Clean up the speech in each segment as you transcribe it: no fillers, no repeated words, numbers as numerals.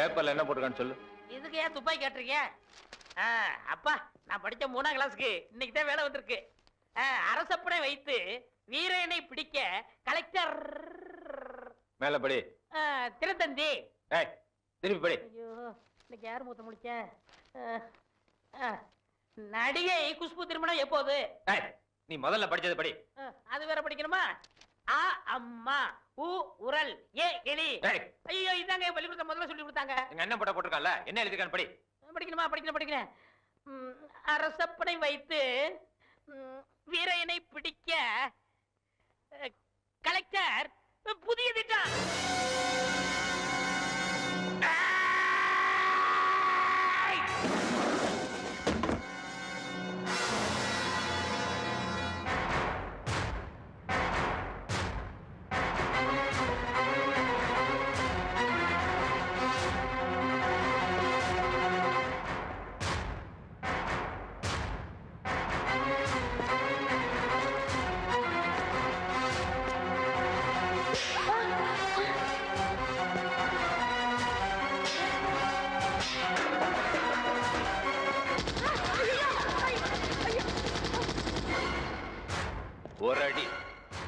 பேப்பர்ல என்ன போட்டிருக்கான்னு சொல்லு. இதுக்கு ஏன் துப்பாக்கி கேட்டிருக்கீங்க? அப்பா, நான் படிச்ச 3ஆம் கிளாஸ்க்கு இன்னைக்கு தான் வேலை வந்திருக்கு. அரசப்படை வைத்து வீரனை பிடிக்க கலெக்டர் மேல படி. திருத்தந்தி. திருப்பி படி. ஐயோ, இன்னைக்கு யார் மூத்த முடிச்ச? நடிகை குஷ்பு திருமணம் எப்போது? நீ முதல்ல படிச்சது படி. அது வேற படிக்கணுமா? ஆ அம்மா, உ உரல், ஏ எலி. ஐயோ, இதாங்க பள்ளிக்கூடத்துல முதல்ல சொல்லி கொடுத்தாங்க. எங்க அண்ணன் போட்ட போட்டிருக்கான்ல, என்ன எழுதிருக்கான்னு படி. படிக்கணுமா? படிக்கிறேன். அரசப்படை வைத்து வீரனை பிடிக்க கலெக்டர் புதிய திட்டம்.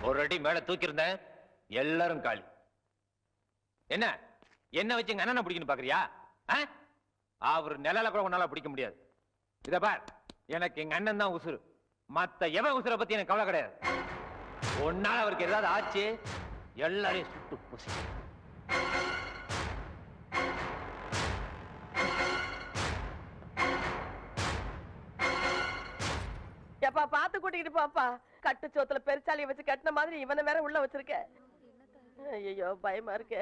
ஒரு அடி மேல தூக்கி இருந்தேன், எல்லாரும் காலி. என்ன வச்சு எங்க அண்ணனை பிடிக்கணும் பாக்குறியா? அவர் நிழல கூட உன்னால பிடிக்க முடியாது. இத பார், எனக்கு எங்க அண்ணன் தான் உசுறு. மத்த எவன் உசுரை பத்தி எனக்கு கவலை கிடையாது. உன்னால அவருக்கு ஏதாவது ஆச்சு, எல்லாரையும் சுட்டு பூசி. எப்பா பாத்து கூட்டிக்கிட்டு பாப்பா. கட்டு சோத்துல பெருச்சாலிய வச்சு கட்டின மாதிரி இவனை வேற உள்ள வச்சிருக்க. ஐயோ பயமா இருக்கு.